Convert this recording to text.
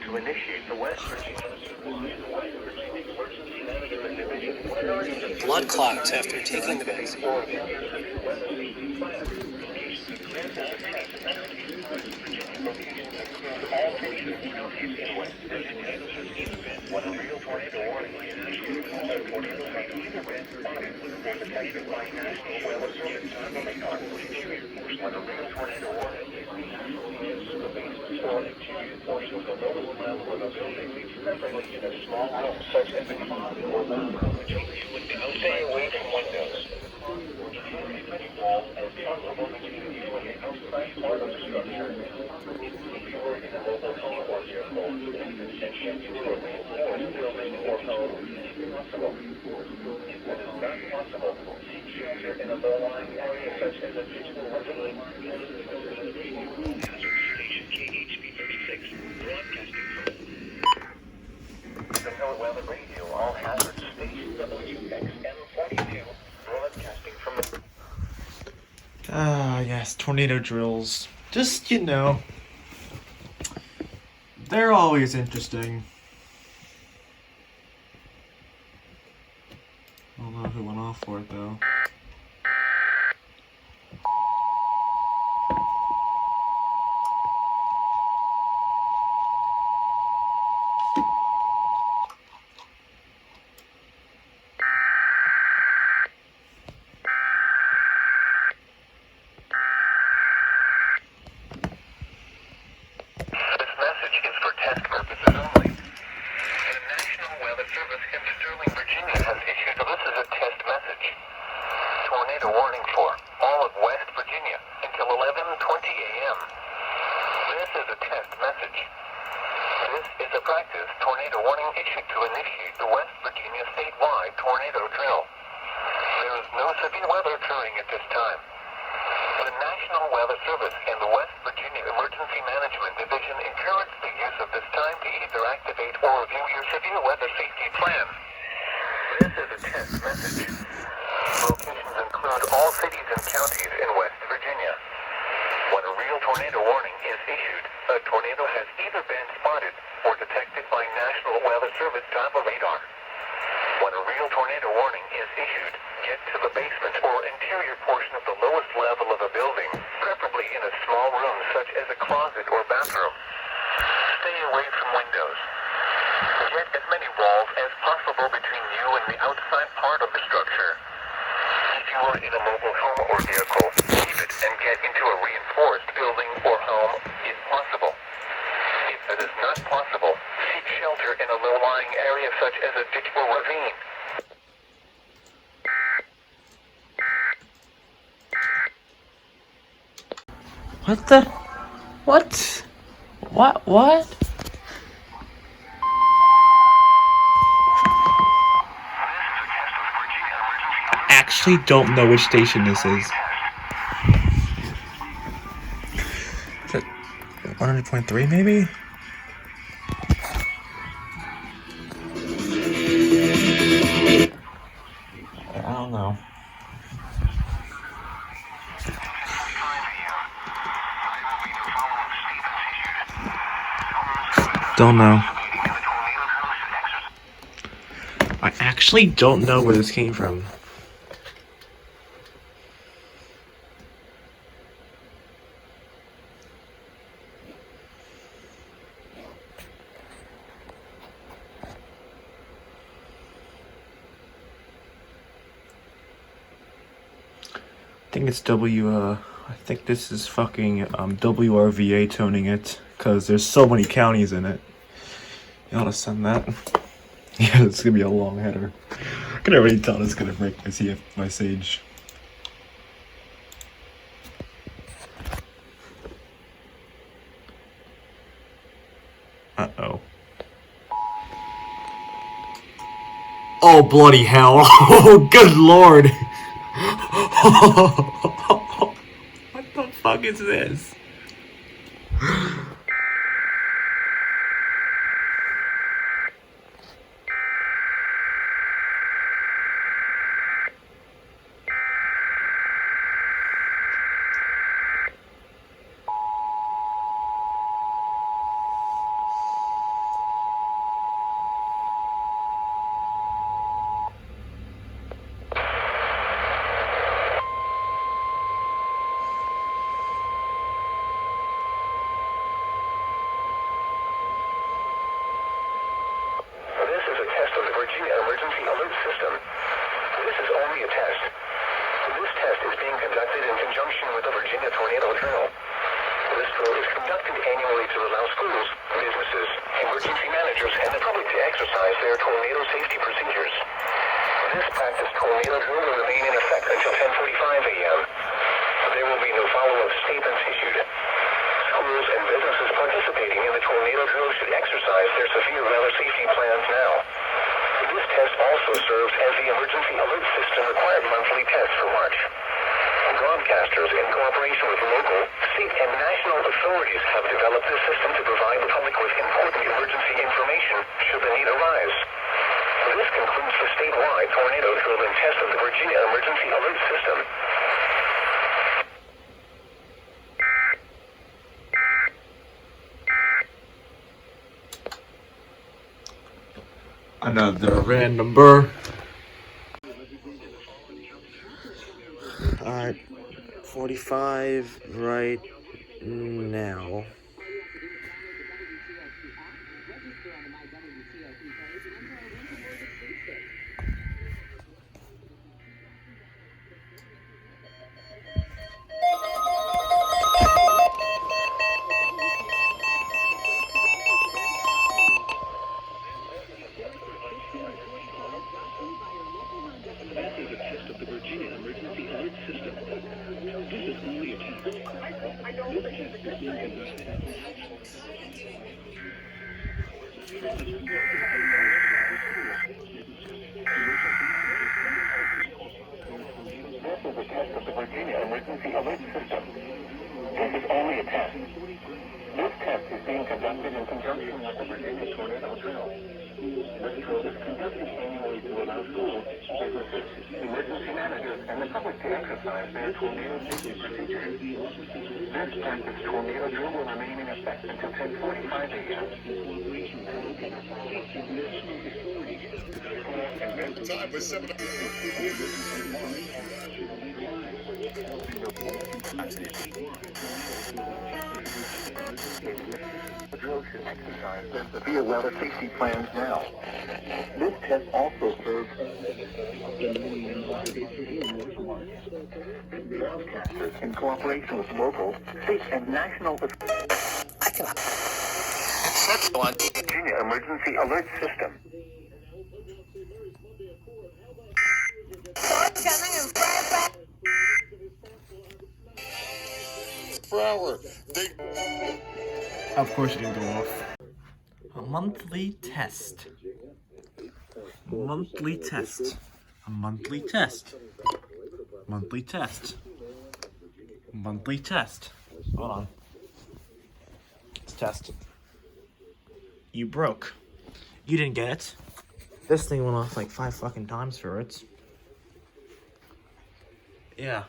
To initiate the West Virginia Blood clots after taking the vaccine. When a real tornado warning is issued, tornadoes may either been spotted or detected by National Weather Service. When a real tornado warning is issued, the basement or interior portion of the lowest level of a building, preferably in a small room such as a closet or bathroom. Stay away from windows. Walls as possible between you and the outside part of the structure. If you were in a mobile home or vehicle, and shift to a reinforced building or home if possible. If that is not possible, seek shelter in a low-lying area such as a digital reservoir. Station KHB 36, broadcasting from the NOAA Weather Radio, all hazards station WXM 42, broadcasting from the... Yes, tornado drills. Just, they're always interesting. I don't know who went off for it, though. What the? What? What? I actually don't know which station this is. Is it 100.3 maybe? I don't know. Don't know. I actually don't know where this came from. I think it's I think this is fucking WRVA toning it, because there's so many counties in it. You ought to send that. Yeah, it's gonna be a long header. I can already tell it's gonna break my Sage. Uh-oh. Oh, bloody hell. Oh, good lord. fuck is this? This is a test of the Virginia Emergency Alert System. This is only a test. This test is being conducted in conjunction with the Virginia Tornado Drill. This drill is conducted annually to allow schools, businesses, emergency managers, and the public to exercise their tornado safety procedures. This practice tornado drill will remain in effect until 10:45 a.m. There will be no follow-up statements issued. Schools and businesses participating in the tornado drill should exercise their severe weather safety plans now. This test also serves as the emergency alert system required monthly test for March. Broadcasters, in cooperation with local, state, and national authorities, have developed this system to provide the public with important emergency information should the need arise. This concludes the statewide tornado drill and test of the Virginia Emergency Alert System. Another random burr. Alright, 45 right now. This is a test of the Virginia Emergency Alert System. This is only a test. This test is being conducted. This is a test of the Virginia Emergency Alert System. This is only a test. This test is being conducted in conjunction with the Virginia Tornado Drill. This drill is conducted annually to allow schools, businesses, emergency managers, and the public to exercise their tornado safety procedures. This practice tornado drill will remain in effect until 10:45 a.m. Time was 7. The drill should exercise their severe weather safety plans now. This test also serves broadcasters in cooperation with local, state, and national Virginia Emergency Alert System. Per hour. Of course it didn't go off. A monthly test. Monthly test. A monthly test. Monthly test. Monthly test. Hold on. Let's test. You broke. You didn't get it. This thing went off like 5 fucking times for it. Yeah.